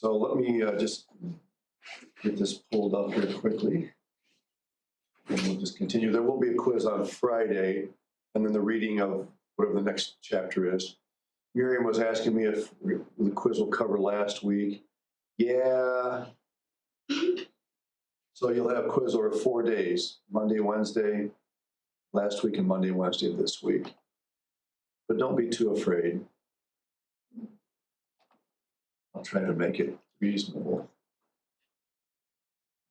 So let me just get this pulled up here quickly. And we'll just continue. There will be a quiz on Friday, and then the reading of whatever the next chapter is. Miriam was asking me if the quiz will cover last week. Yeah. So you'll have quiz over 4 days, Monday, Wednesday, last week, and Monday, Wednesday of this week. But don't be too afraid. I'll try to make it reasonable.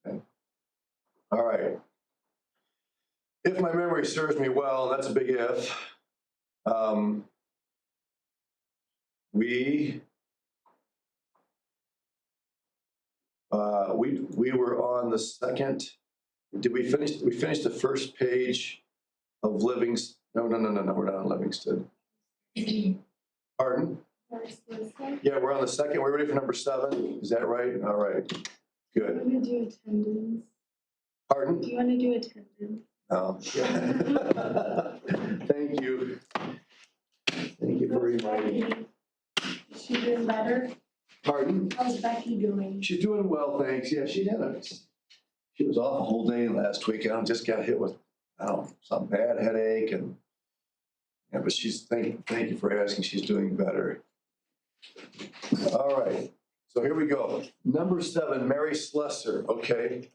Okay. All right. If my memory serves me well, that's a big if, we were on the second. Did we finish? We finished the first page of Livingston. No, we're not on Livingston. Pardon? Yeah, we're on the second. We're ready for number 7. Is that right? All right. Good. Do you want to do attendance? Pardon? Do you want to do attendance? No. Thank you. Thank you for reminding me. Is she doing better? Pardon? How's Becky doing? She's doing well, thanks. Yeah, she was off a whole day last week. I just got hit with, some bad headache, and yeah, but thank you for asking. She's doing better. All right, so here we go. Number 7, Mary Slessor. Okay,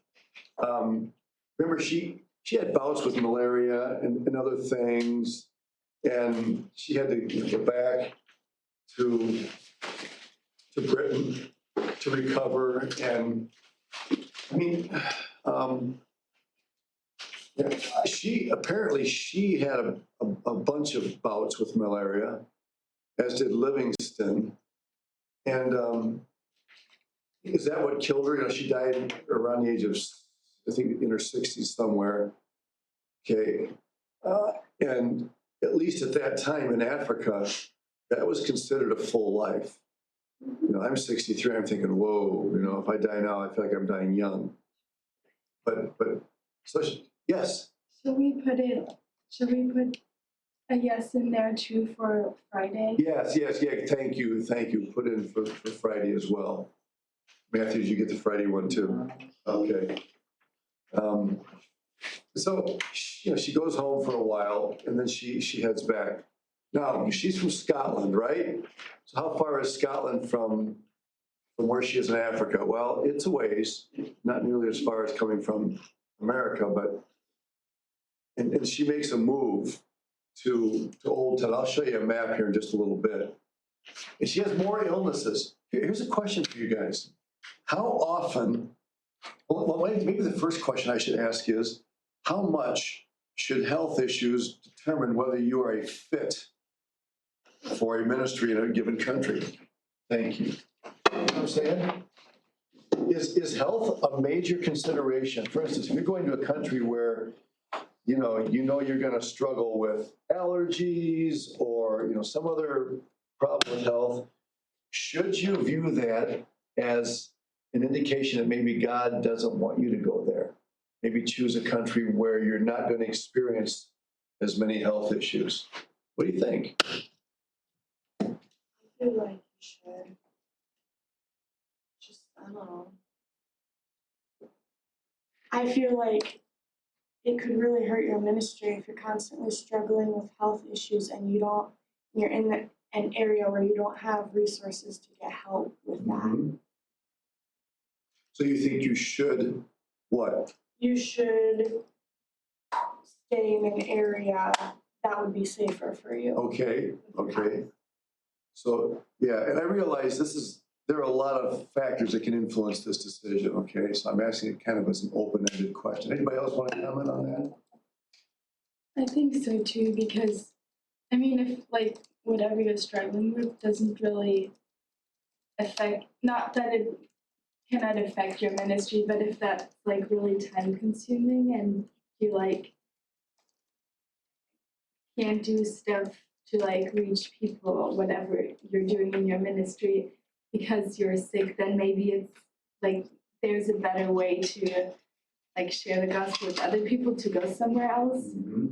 remember she had bouts with malaria and other things, and she had to go back to Britain to recover. And I mean, she had a bunch of bouts with malaria, as did Livingston. And is that what killed her? She died around the age of, I think, in her 60s somewhere. Okay. And at least at that time in Africa, that was considered a full life. I'm 63. I'm thinking, whoa, if I die now, I feel like I'm dying young. But so yes. Should we put a yes in there too for Friday? Yes. Yeah. Thank you. Put in for Friday as well. Matthews, you get the Friday one too. Okay. So she goes home for a while, and then she heads back. Now she's from Scotland, right? So how far is Scotland from where she is in Africa? Well, it's a ways, not nearly as far as coming from America, but and she makes a move to Old Town. I'll show you a map here in just a little bit. And she has more illnesses. Here's a question for you guys. How often, well, maybe the first question I should ask is, how much should health issues determine whether you are a fit for a ministry in a given country? Thank you. You know what I'm saying? Is health a major consideration? For instance, if you're going to a country where you know you're going to struggle with allergies or some other problem with health, should you view that as an indication that maybe God doesn't want you to go there? Maybe choose a country where you're not going to experience as many health issues. What do you think? I feel like you should. I don't know. I feel like it could really hurt your ministry if you're constantly struggling with health issues and you're in an area where you don't have resources to get help with that. Mm-hmm. So you think you should what? You should stay in an area that would be safer for you. Okay. So yeah, and I realize there are a lot of factors that can influence this decision, okay? So I'm asking it kind of as an open-ended question. Anybody else want to comment on that? I think so too, because if whatever you're struggling with doesn't really affect, not that it cannot affect your ministry, but if that's really time consuming and you can't do stuff to reach people or whatever you're doing in your ministry because you're sick, then maybe it's there's a better way to share the gospel with other people, to go somewhere else. Mm-hmm.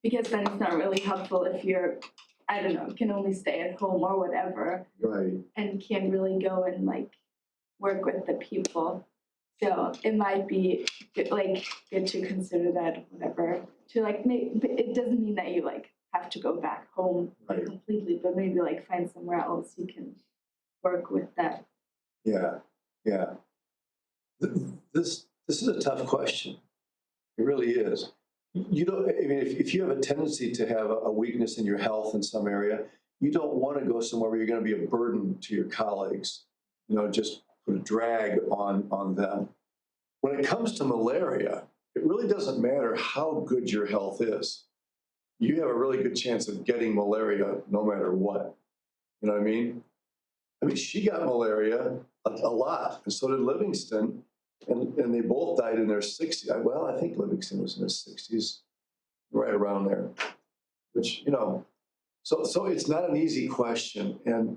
Because then it's not really helpful if you're, can only stay at home or whatever. Right. And can't really go and work with the people. So it might be good, like good to consider that whatever to like make. But it doesn't mean that you like have to go back home Right. completely, but maybe like find somewhere else you can work with that. Yeah, yeah. This is a tough question. It really is. You don't, I mean, if you have a tendency to have a weakness in your health in some area, you don't want to go somewhere where you're going to be a burden to your colleagues, just put a drag on them. When it comes to malaria, it really doesn't matter how good your health is. You have a really good chance of getting malaria no matter what. You know what I mean? I mean, she got malaria a lot, and so did Livingston, and they both died in their 60s. Well, I think Livingston was in his 60s, right around there. Which, so it's not an easy question, and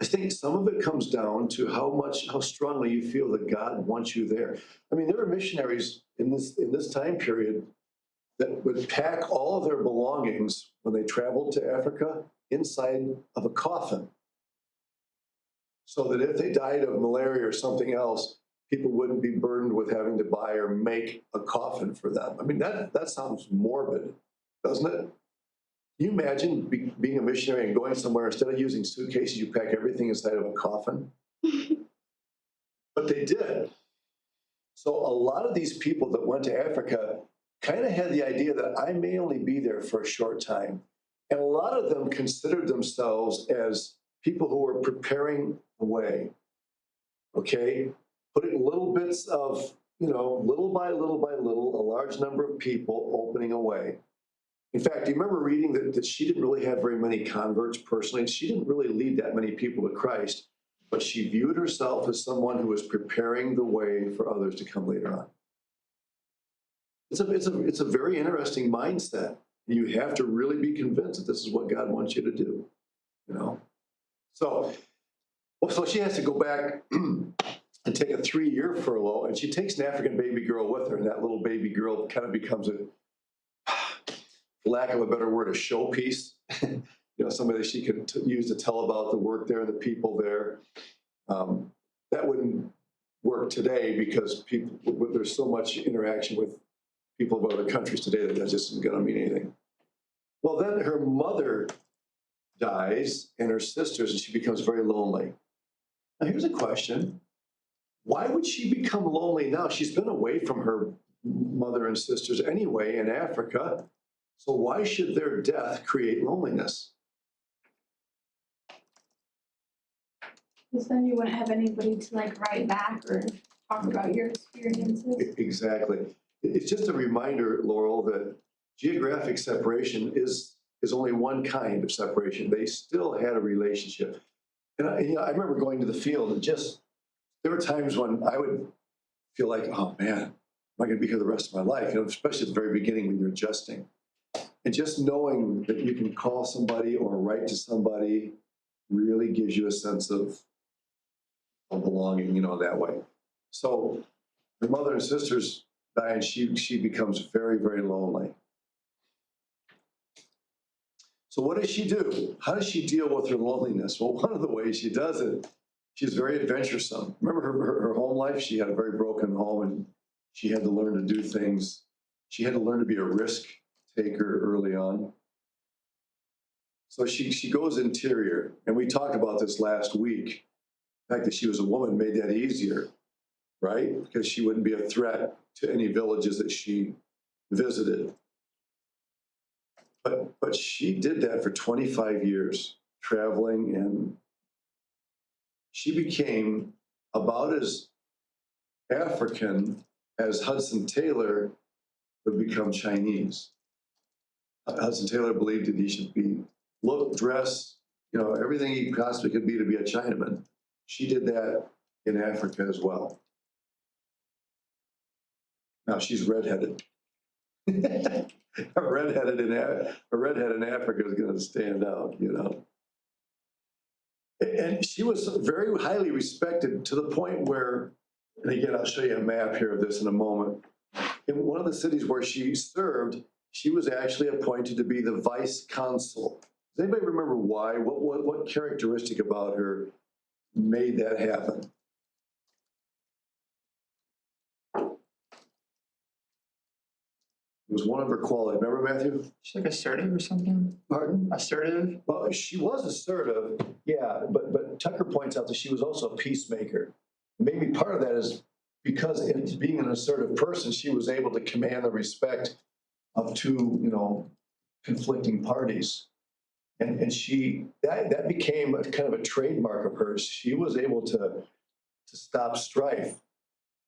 I think some of it comes down to how strongly you feel that God wants you there. I mean, there were missionaries in this time period that would pack all of their belongings when they traveled to Africa inside of a coffin, so that if they died of malaria or something else, people wouldn't be burdened with having to buy or make a coffin for them. I mean, that sounds morbid, doesn't it? Can you imagine being a missionary and going somewhere, instead of using suitcases, you pack everything inside of a coffin? But they did. So a lot of these people that went to Africa kind of had the idea that I may only be there for a short time. And a lot of them considered themselves as people who were preparing the way, okay? Putting little bits of, little by little by little, a large number of people opening a way. In fact, do you remember reading that she didn't really have very many converts personally? She didn't really lead that many people to Christ, but she viewed herself as someone who was preparing the way for others to come later on. It's a very interesting mindset. You have to really be convinced that this is what God wants you to do, So she has to go back and take a 3-year furlough, and she takes an African baby girl with her, and that little baby girl kind of becomes for lack of a better word, a showpiece. Somebody that she could use to tell about the work there and the people there. That wouldn't work today because there's so much interaction with people of other countries today that just isn't going to mean anything. Well, then her mother dies and her sisters, and she becomes very lonely. Now, here's a question. Why would she become lonely now? She's been away from her mother and sisters anyway in Africa. So why should their death create loneliness? Because then you wouldn't have anybody to like write back or talk about your experiences. Exactly. It's just a reminder, Laurel, that geographic separation is only one kind of separation. They still had a relationship. And I remember going to the field, and there were times when I would feel like, oh man, am I going to be here the rest of my life? Especially at the very beginning when you're adjusting. And just knowing that you can call somebody or write to somebody really gives you a sense of belonging, that way. So her mother and sisters die, and she becomes very, very lonely. So what does she do? How does she deal with her loneliness? Well, one of the ways she does it, she's very adventuresome. Remember her home life? She had a very broken home, and she had to learn to do things. She had to learn to be a risk taker early on. So she goes interior, and we talked about this last week. The fact that she was a woman made that easier, right? Because she wouldn't be a threat to any villages that she visited. But she did that for 25 years, traveling, and she became about as African as Hudson Taylor would become Chinese. Hudson Taylor believed that he should be look, dress, everything he possibly could be to be a Chinaman. She did that in Africa as well. Now she's redheaded. a redhead in Africa is going to stand out, And she was very highly respected to the point where, and again, I'll show you a map here of this in a moment. In one of the cities where she served, she was actually appointed to be the vice consul. Does anybody remember why? What characteristic about her made that happen? It was one of her qualities. Remember, Matthew? She's like assertive or something. Pardon? Assertive. Well, she was assertive, yeah, but Tucker points out that she was also a peacemaker. Maybe part of that is because in being an assertive person, she was able to command the respect of two, conflicting parties. And that became a kind of a trademark of hers. She was able to stop strife.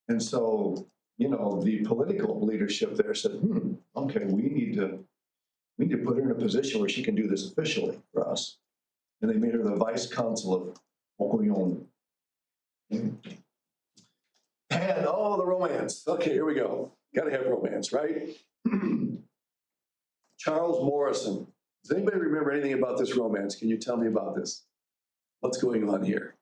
And so, the political leadership there said, okay, we need to put her in a position where she can do this officially for us. And they made her the vice consul of Okoyon. And the romance. Okay, here we go. Gotta have romance, right? Charles Morrison. Does anybody remember anything about this romance? Can you tell me about this? What's going on here?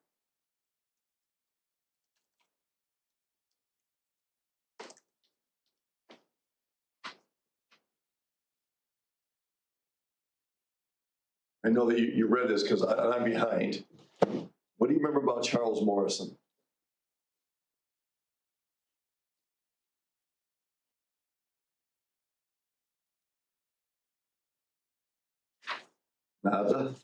I know that you read this because I'm behind. What do you remember about Charles Morrison? Nada?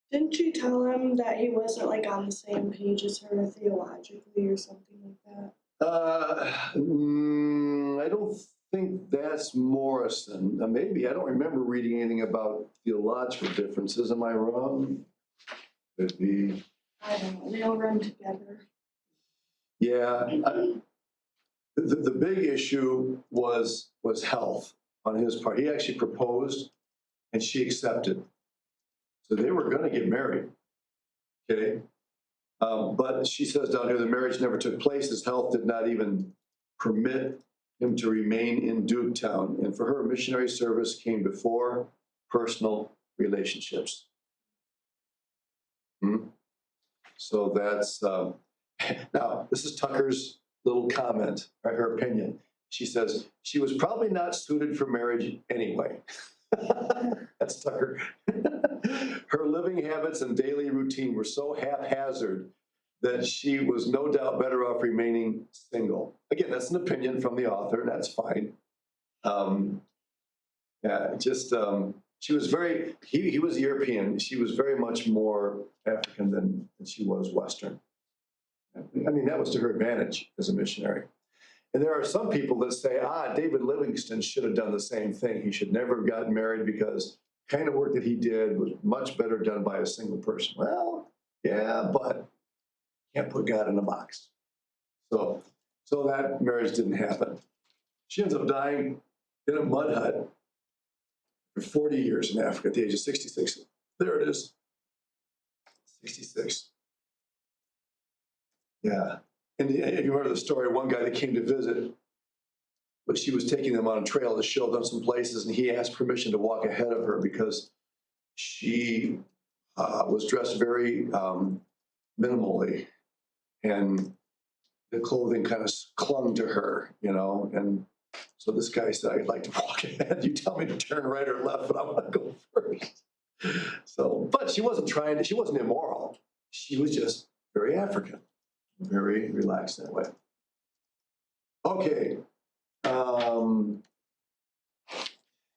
Didn't she tell him that he wasn't like on the same page as her theologically or something like that? I don't think that's Morrison. Maybe, I don't remember reading anything about theological differences. Am I wrong? Could be. I don't know. They all run together. Yeah. The big issue was health on his part. He actually proposed and she accepted. So they were going to get married. Okay. But she says down here the marriage never took place. His health did not even permit him to remain in Duketown. And for her, missionary service came before personal relationships. So that's, now this is Tucker's little comment, right, her opinion. She says, she was probably not suited for marriage anyway. That's Tucker. Her living habits and daily routine were so haphazard that she was no doubt better off remaining single. Again, that's an opinion from the author, and that's fine. She was he was European. She was very much more African than she was Western. I mean, that was to her advantage as a missionary. And there are some people that say, David Livingstone should have done the same thing. He should never have gotten married because the kind of work that he did was much better done by a single person. Well, yeah, but can't put God in a box. So that marriage didn't happen. She ends up dying in a mud hut for 40 years in Africa at the age of 66. There it is, 66. Yeah. And if you remember the story, one guy that came to visit, but she was taking them on a trail to show them some places, and he asked permission to walk ahead of her because she was dressed very minimally, and the clothing kind of clung to her, and so this guy said, I'd like to walk ahead. You tell me to turn right or left, but I want to go first. So, but she wasn't immoral. She was just very African. Very relaxed that way. Okay.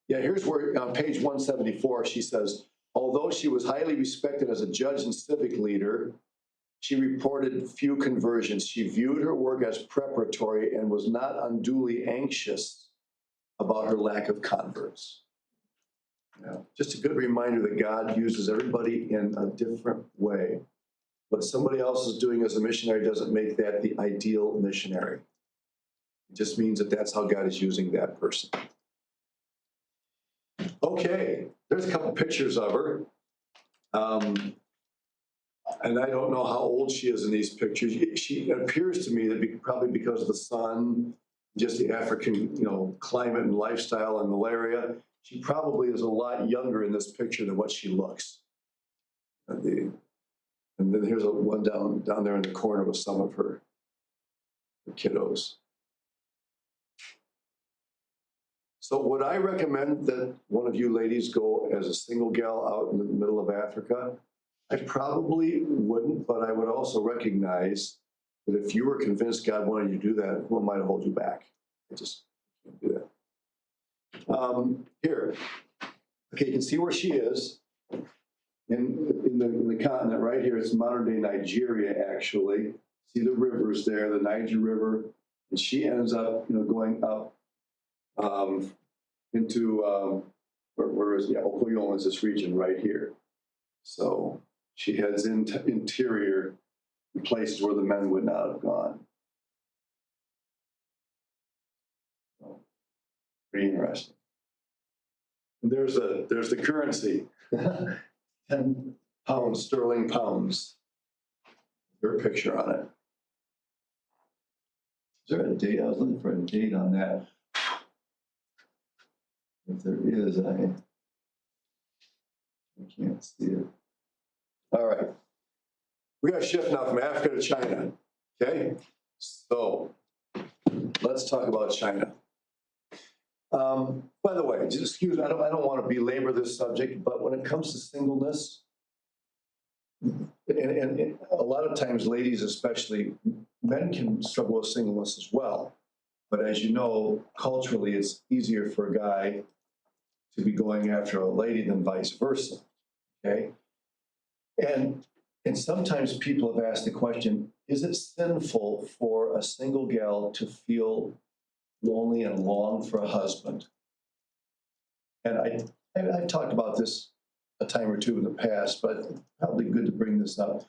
Here's where on page 174, she says, although she was highly respected as a judge and civic leader, she reported few conversions. She viewed her work as preparatory and was not unduly anxious about her lack of converts. Just a good reminder that God uses everybody in a different way. What somebody else is doing as a missionary doesn't make that the ideal missionary. It just means that that's how God is using that person. Okay, there's a couple pictures of her. And I don't know how old she is in these pictures. She appears to me that probably because of the sun, just the African, climate and lifestyle and malaria, she probably is a lot younger in this picture than what she looks. And then here's one down there in the corner with some of her kiddos. So would I recommend that one of you ladies go as a single gal out in the middle of Africa? I probably wouldn't, but I would also recognize But if you were convinced God wanted you to do that, who am I to hold you back? I just can't do that. Here, okay, you can see where she is in the continent right here. It's modern day Nigeria, actually. See the rivers there, the Niger River, and she ends up, going up into where is Okoyo is this region right here. So she heads into interior places where the men would not have gone. So, pretty interesting. And there's the currency, 10 pounds, sterling pounds. There's a picture on it. Is there a date? I was looking for a date on that. If there is, I can't see it. All right. We're going to shift now from Africa to China. Okay? So let's talk about China. By the way, just excuse me, I don't want to belabor this subject, but when it comes to singleness, and a lot of times, ladies especially, men can struggle with singleness as well. But as you know, culturally, it's easier for a guy to be going after a lady than vice versa. Okay? And sometimes people have asked the question, is it sinful for a single gal to feel lonely and long for a husband? And I've talked about this a time or two in the past, but probably good to bring this up.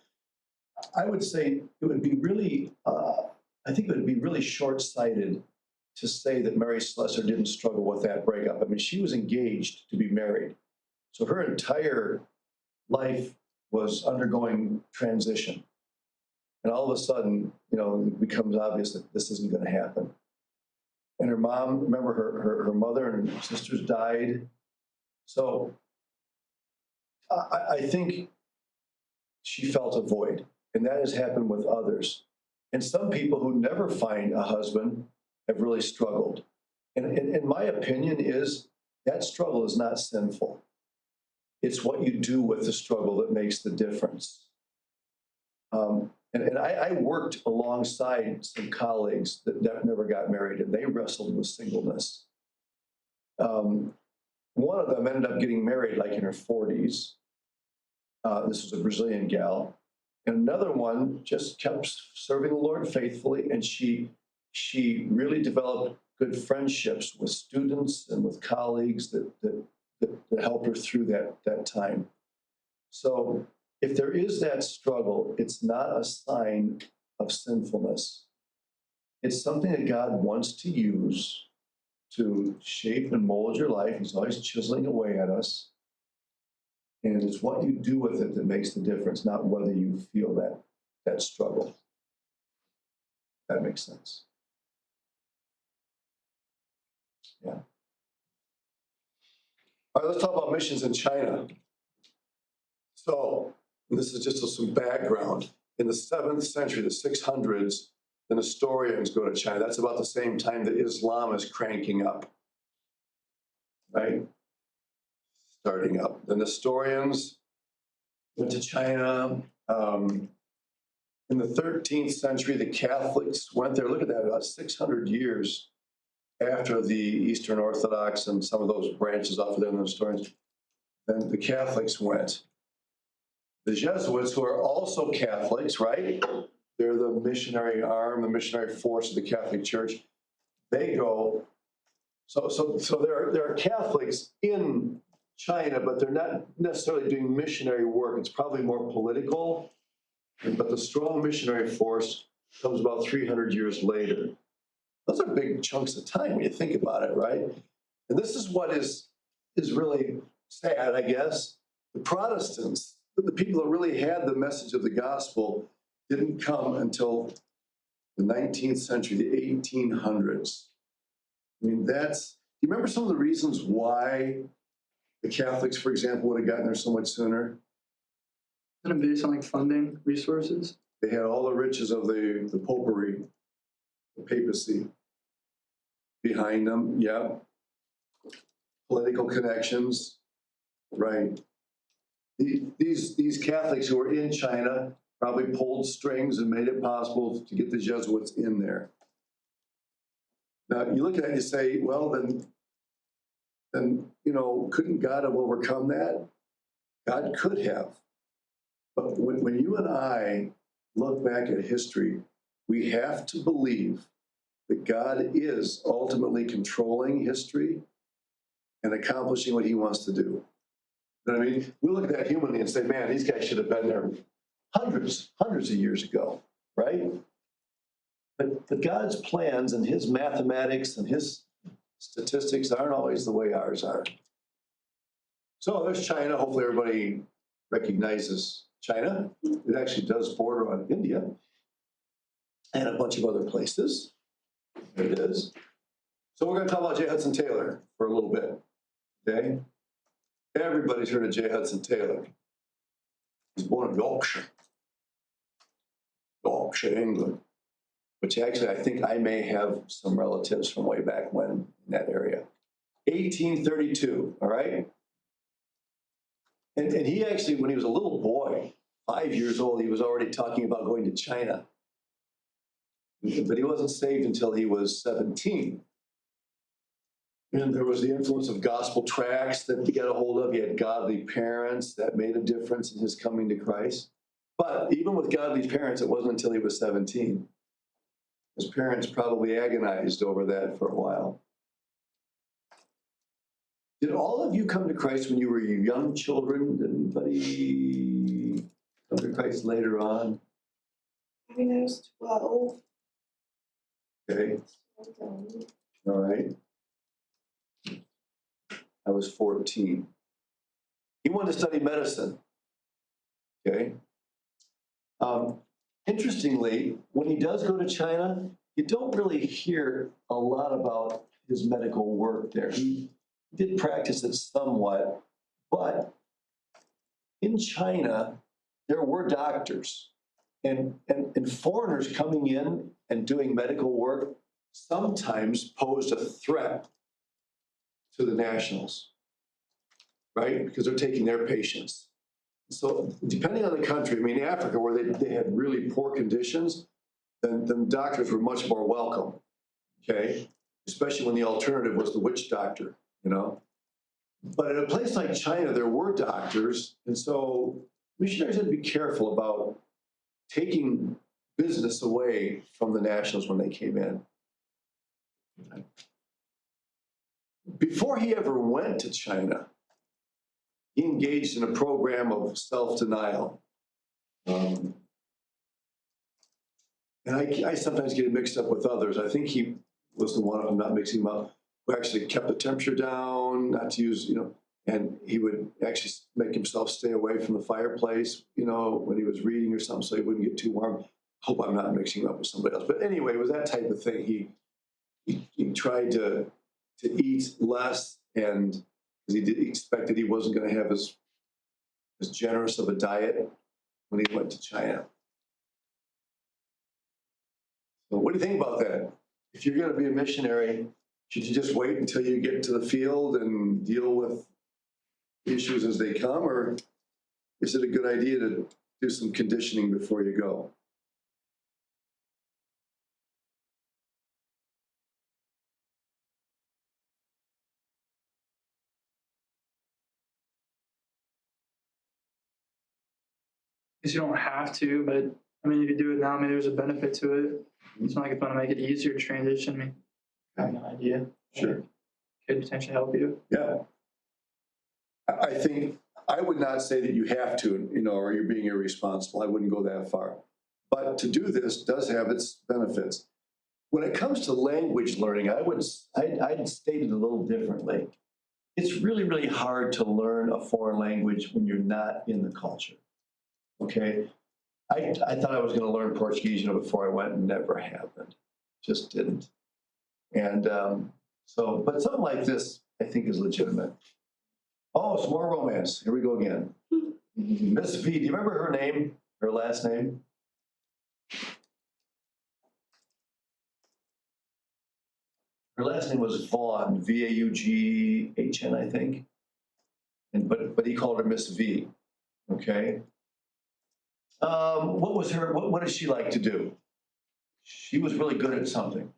I would say it would be really, I think it would be really short-sighted to say that Mary Slessor didn't struggle with that breakup. I mean, she was engaged to be married. So her entire life was undergoing transition. And all of a sudden, it becomes obvious that this isn't going to happen. And her mom, remember her mother and her sisters died. So I think she felt a void, and that has happened with others. And some people who never find a husband have really struggled. And my opinion is that struggle is not sinful. It's what you do with the struggle that makes the difference. And I worked alongside some colleagues that never got married, and they wrestled with singleness. One of them ended up getting married like in her 40s. This was a Brazilian gal. And another one just kept serving the Lord faithfully, and she really developed good friendships with students and with colleagues that helped her through that time. So if there is that struggle, it's not a sign of sinfulness. It's something that God wants to use to shape and mold your life. He's always chiseling away at us. And it's what you do with it that makes the difference, not whether you feel that struggle. That makes sense. Yeah. All right, let's talk about missions in China. So, this is just some background. In the 7th century, the 600s, the Nestorians go to China. That's about the same time that Islam is cranking up, right? Starting up. The Nestorians went to China. In the 13th century, the Catholics went there. Look at that, about 600 years after the Eastern Orthodox and some of those branches off of there, the Nestorians. Then the Catholics went. The Jesuits, who are also Catholics, right? They're the missionary arm, the missionary force of the Catholic Church. They go. So there are Catholics in China, but they're not necessarily doing missionary work. It's probably more political. But the strong missionary force comes about 300 years later. Those are big chunks of time when you think about it, right? And this is what is really sad, I guess. The Protestants, the people that really had the message of the gospel, didn't come until the 19th century, the 1800s. I mean, do you remember some of the reasons why the Catholics, for example, would have gotten there so much sooner? Isn't it based on like funding, resources? They had all the riches of the popery, the papacy behind them, yeah. Political connections, right. These Catholics who were in China probably pulled strings and made it possible to get the Jesuits in there. Now, you look at it and you say, well, then, couldn't God have overcome that? God could have. But when you and I look back at history, we have to believe that God is ultimately controlling history and accomplishing what he wants to do. You know what I mean? We look at that humanly and say, man, these guys should have been there hundreds of years ago, right? But God's plans and his mathematics and his statistics aren't always the way ours are. So there's China. Hopefully everybody recognizes China. It actually does border on India and a bunch of other places. There it is. So we're going to talk about J. Hudson Taylor for a little bit, okay? Everybody's heard of J. Hudson Taylor. He's born in Yorkshire, England, which actually I think I may have some relatives from way back when in that area. 1832, all right? And he actually, when he was a little boy, 5 years old, he was already talking about going to China. But he wasn't saved until he was 17. And there was the influence of gospel tracts that he got a hold of. He had godly parents that made a difference in his coming to Christ. But even with godly parents, it wasn't until he was 17. His parents probably agonized over that for a while. Did all of you come to Christ when you were young children? Did anybody come to Christ later on? I mean, I was 12. Okay, So, all right. I was 14. He wanted to study medicine. Okay. Interestingly, when he does go to China, you don't really hear a lot about his medical work there. He did practice it somewhat, but in China, there were doctors and foreigners coming in and doing medical work sometimes posed a threat to the nationals, right? Because they're taking their patients. So depending on the country, I mean, Africa, where they had really poor conditions, then doctors were much more welcome, okay? Especially when the alternative was the witch doctor, But in a place like China, there were doctors, and so missionaries had to be careful about taking business away from the nationals when they came in. Before he ever went to China, he engaged in a program of self-denial. And I sometimes get it mixed up with others. I think he was the one, I'm not mixing him up, who actually kept the temperature down, not to use, and he would actually make himself stay away from the fireplace, when he was reading or something, so he wouldn't get too warm. Hope I'm not mixing him up with somebody else. But anyway, it was that type of thing. He tried to eat less, and because he expected he wasn't going to have as generous of a diet when he went to China. So what do you think about that? If you're going to be a missionary, should you just wait until you get to the field and deal with issues as they come, or is it a good idea to do some conditioning before you go? Because you don't have to, but I mean, if you do it now, maybe there's a benefit to it. It's not like it's going to make it easier to transition. I mean, I have no idea. Sure. Could potentially help you. Yeah. I think I would not say that you have to, or you're being irresponsible. I wouldn't go that far. But to do this does have its benefits. When it comes to language learning, I'd state it a little differently. It's really, really hard to learn a foreign language when you're not in the culture. Okay? I thought I was going to learn Portuguese, before I went, and never happened. Just didn't. And but something like this, I think, is legitimate. Oh, some more romance. Here we go again. Miss V, do you remember her name, her last name? Her last name was Vaughn, Vaughn, I think. But he called her Miss V, okay? What does she like to do? She was really good at something.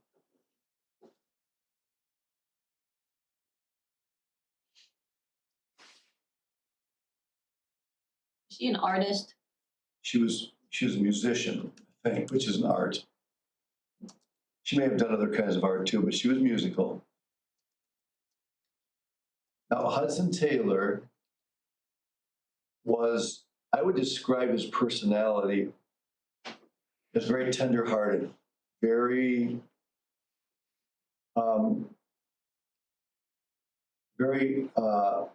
Is she an artist? She was a musician, I think, which is an art. She may have done other kinds of art too, but she was musical. Now, Hudson Taylor was, I would describe his personality as very tender-hearted, very, very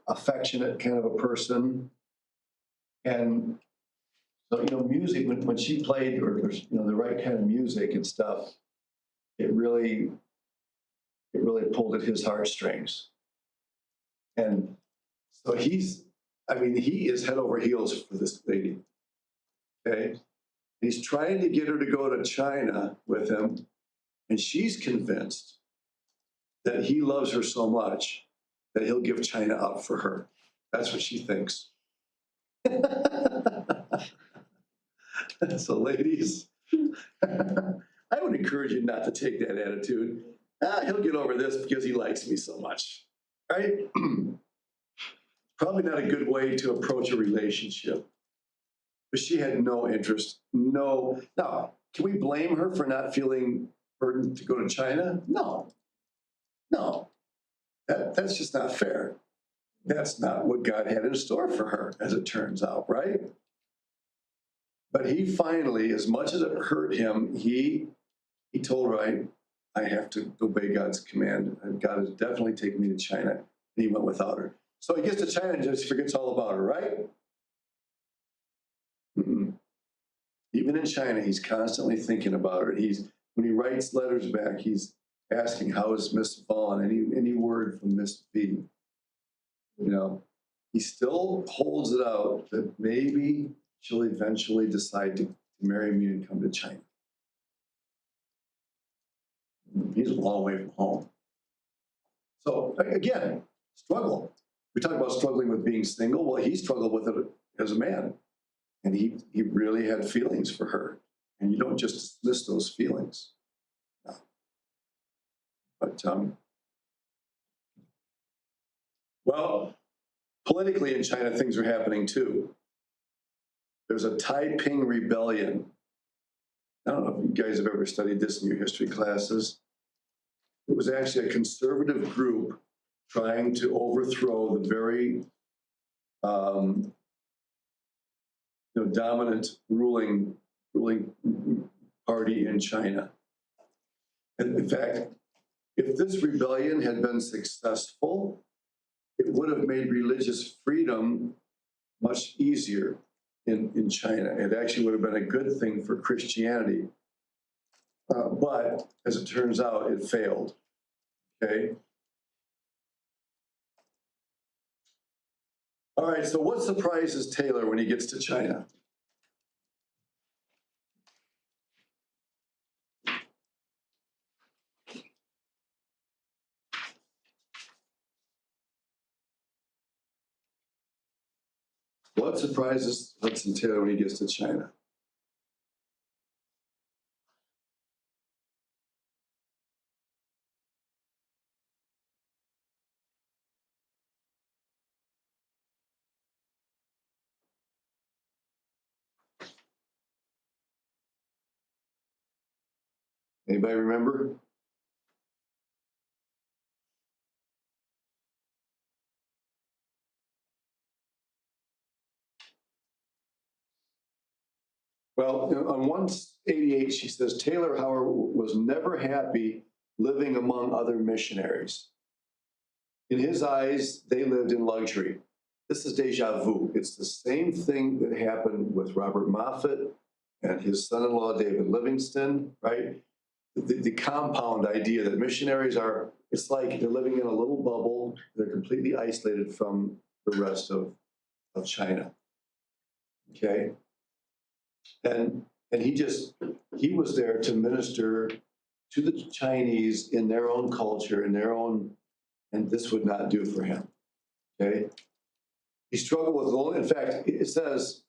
affectionate kind of a person. And so, music, when she played, or the right kind of music and stuff, it really pulled at his heartstrings. And so he is head over heels for this lady. Okay. He's trying to get her to go to China with him, and she's convinced that he loves her so much that he'll give China up for her. That's what she thinks. So, ladies, I would encourage you not to take that attitude. He'll get over this because he likes me so much, right? Probably not a good way to approach a relationship. But she had no interest, no. Now, can we blame her for not feeling burdened to go to China? No. That's just not fair. That's not what God had in store for her, as it turns out, right? But he finally, as much as it hurt him, he told her, I have to obey God's command. And God has definitely taken me to China. And he went without her. So he gets to China and just forgets all about her, right? Mm-mm. Even in China, he's constantly thinking about her. When he writes letters back, he's asking, how is Miss Vaughn? Any word from Miss V? He still holds it out that maybe she'll eventually decide to marry me and come to China. He's a long way from home. So again, struggle. We talk about struggling with being single. Well, he struggled with it as a man. And he really had feelings for her. And you don't just dismiss those feelings. No. But, well, politically in China, things are happening too. There's a Taiping rebellion. I don't know if you guys have ever studied this in your history classes. It was actually a conservative group trying to overthrow the very dominant ruling party in China. And in fact, if this rebellion had been successful, it would have made religious freedom much easier in China. It actually would have been a good thing for Christianity. But as it turns out, it failed. Okay. All right, so what surprises Taylor when he gets to China? What surprises Hudson Taylor when he gets to China? Anybody remember? Well, on 188, she says, Taylor, however, was never happy living among other missionaries. In his eyes, they lived in luxury. This is deja vu. It's the same thing that happened with Robert Moffat and his son-in-law, David Livingston, right? The compound idea that missionaries it's like they're living in a little bubble. They're completely isolated from the rest of China. Okay? And he was there to minister to the Chinese in their own culture, and this would not do for him. Okay? He struggled with loneliness. In fact, it says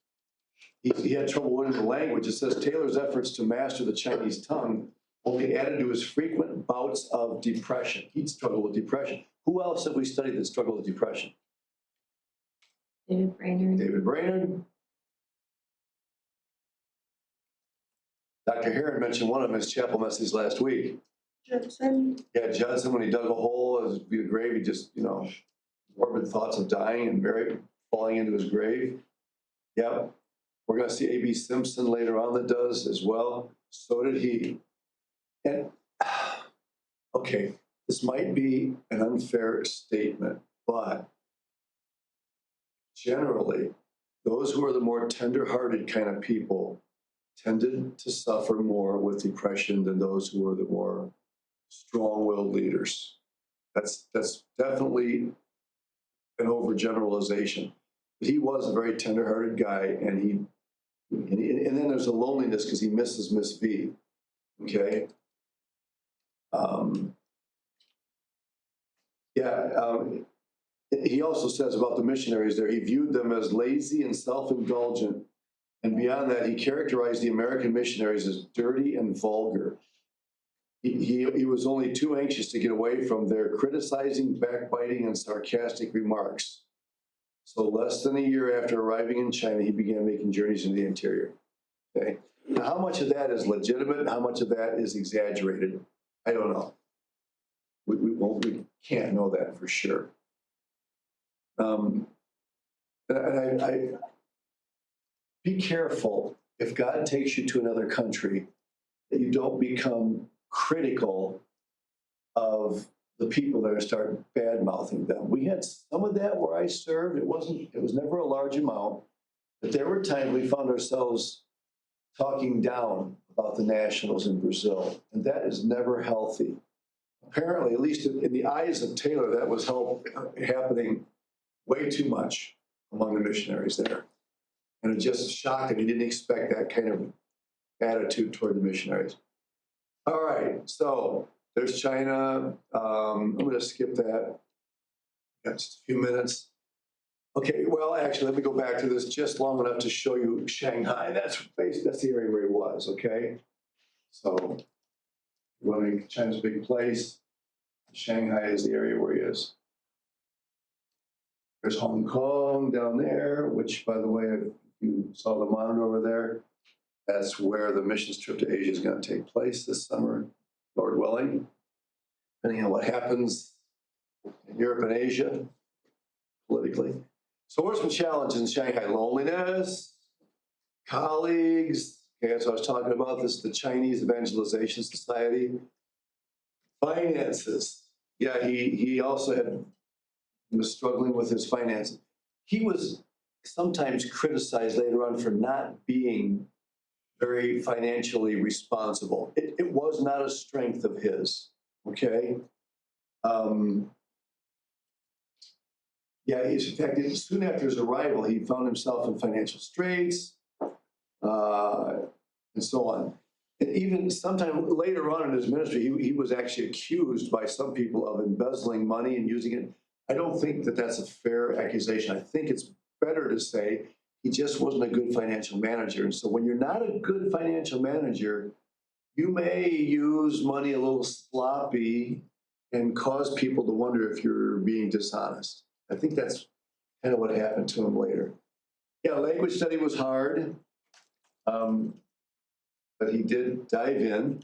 he had trouble learning the language. It says Taylor's efforts to master the Chinese tongue only added to his frequent bouts of depression. He'd struggled with depression. Who else have we studied that struggled with depression? David Brainerd. David Brainerd. Dr. Heron mentioned one of them in his chapel message last week. Judson. Yeah, Judson, when he dug a hole in his grave, he just, morbid thoughts of dying and falling into his grave. Yep. We're going to see A.B. Simpson later on that does as well. So did he. And, okay, this might be an unfair statement, but generally, those who are the more tender-hearted kind of people tended to suffer more with depression than those who were the more strong-willed leaders. That's definitely an overgeneralization. But he was a very tender-hearted guy, and then there's a loneliness because he misses Miss V. Okay. He also says about the missionaries there, he viewed them as lazy and self-indulgent. And beyond that, he characterized the American missionaries as dirty and vulgar. He was only too anxious to get away from their criticizing, backbiting, and sarcastic remarks. So less than a year after arriving in China, he began making journeys into the interior. Okay. Now, how much of that is legitimate and how much of that is exaggerated? I don't know. We can't know that for sure. Be careful if God takes you to another country that you don't become critical of the people there and start bad mouthing them. We had some of that where I served. It was never a large amount, but there were times we found ourselves talking down about the nationals in Brazil, and that is never healthy. Apparently, at least in the eyes of Taylor, that was happening way too much among the missionaries there. And it just shocked him. He didn't expect that kind of attitude toward the missionaries. All right, so there's China. I'm going to skip that. Got just a few minutes. Okay, well, actually, let me go back to this just long enough to show you Shanghai. That's the area where he was, okay? So, China's a big place. Shanghai is the area where he is. There's Hong Kong down there, which, by the way, if you saw the monitor over there, that's where the missions trip to Asia is going to take place this summer, Lord willing. Depending on what happens in Europe and Asia politically. So what are some challenges in Shanghai? Loneliness, colleagues. Okay, so I was talking about this, the Chinese Evangelization Society. Finances. Yeah, he also was struggling with his finances. He was sometimes criticized later on for not being very financially responsible. It was not a strength of his, okay? In fact, soon after his arrival, he found himself in financial straits, and so on. And even sometime later on in his ministry, he was actually accused by some people of embezzling money and using it. I don't think that that's a fair accusation. I think it's better to say he just wasn't a good financial manager. And so when you're not a good financial manager, you may use money a little sloppy and cause people to wonder if you're being dishonest. I think that's kind of what happened to him later. Yeah, language study was hard, but he did dive in.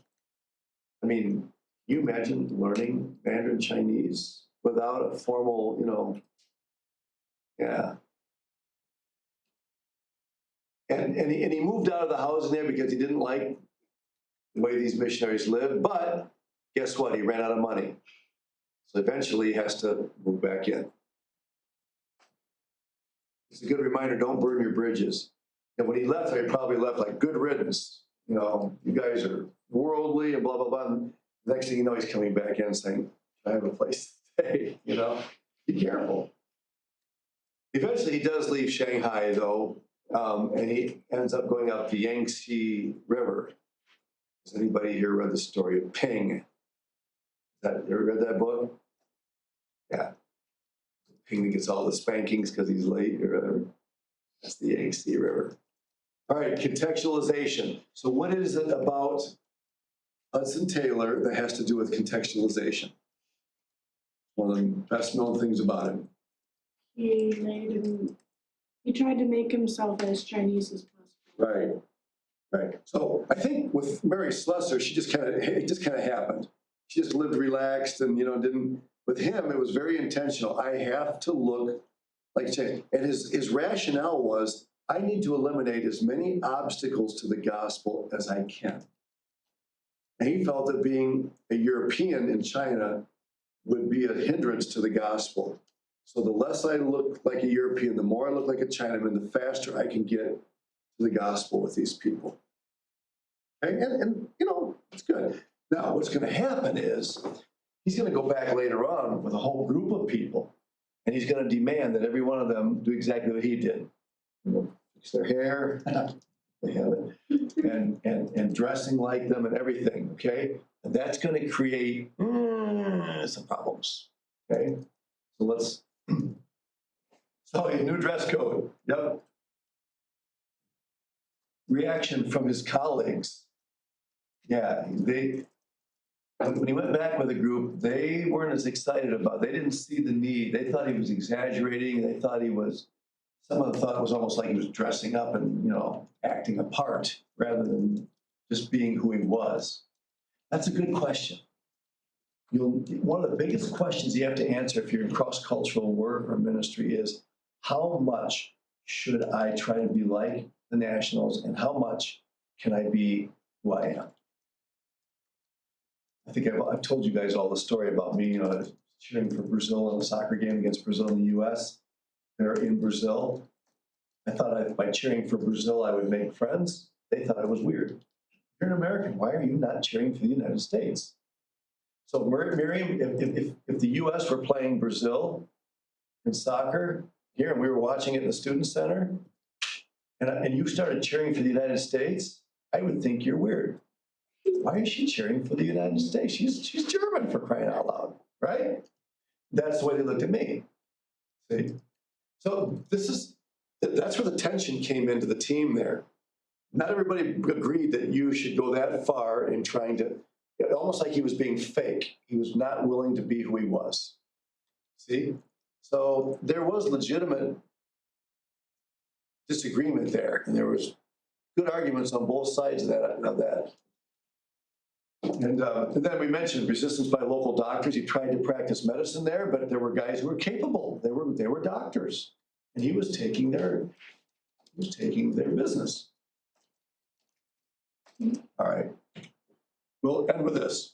I mean, can you imagine learning Mandarin Chinese without a formal, yeah. And he moved out of the housing there because he didn't like the way these missionaries lived, but guess what? He ran out of money. So eventually he has to move back in. It's a good reminder, don't burn your bridges. And when he left, he probably left like good riddance. You guys are worldly and blah, blah, blah. And next thing you know, he's coming back in saying, I have a place to stay, Be careful. Eventually he does leave Shanghai though, and he ends up going up the Yangtze River. Has anybody here read the story of Ping? You ever read that book? Yeah. Ping gets all the spankings because he's late or whatever. That's the Yangtze River. All right, contextualization. So what is it about Hudson Taylor that has to do with contextualization? One of the best known things about him. He tried to make himself as Chinese as possible. Right, right. So I think with Mary Slessor, it just kind of happened. She just lived relaxed and, didn't, with him, it was very intentional. I have to look like Chinese. And his rationale was, I need to eliminate as many obstacles to the gospel as I can. And he felt that being a European in China would be a hindrance to the gospel. So the less I look like a European, the more I look like a Chinaman, the faster I can get to the gospel with these people. Okay? And it's good. Now, what's going to happen is he's going to go back later on with a whole group of people, and he's going to demand that every one of them do exactly what he did. Fix their hair, they have it, and dressing like them and everything, okay? And that's going to create some problems, okay? So a new dress code, yep. Reaction from his colleagues. Yeah, when he went back with the group, they weren't as excited about it. They didn't see the need. They thought he was exaggerating. They thought some of them thought it was almost like he was dressing up and, acting a part rather than just being who he was. That's a good question. One of the biggest questions you have to answer if you're in cross-cultural work or ministry is, how much should I try to be like the Nationals and how much can I be who I am? I think I've told you guys all the story about me, cheering for Brazil in a soccer game against Brazil in the US. They're in Brazil. I thought by cheering for Brazil, I would make friends. They thought it was weird. You're an American. Why are you not cheering for the United States? So Miriam, if the US were playing Brazil in soccer here and we were watching it in the student center and you started cheering for the United States, I would think you're weird. Why is she cheering for the United States? She's German, for crying out loud, right? That's the way they looked at me. See? So that's where the tension came into the team there. Not everybody agreed that you should go that far in trying to, almost like he was being fake. He was not willing to be who he was. See? So there was legitimate disagreement there, and there was good arguments on both sides of that. And then we mentioned resistance by local doctors. He tried to practice medicine there, but there were guys who were capable. They were doctors, and he was taking their business. All right. We'll end with this.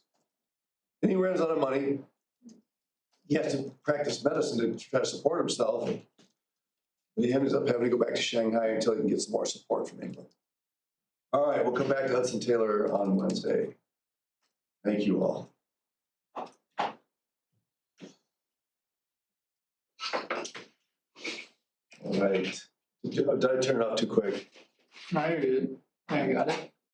And he runs out of money. He has to practice medicine to try to support himself. And he ends up having to go back to Shanghai until he can get some more support from England. All right, we'll come back to Hudson Taylor on Wednesday. Thank you all. All right. Did I turn it off too quick? No, you're good. I got it.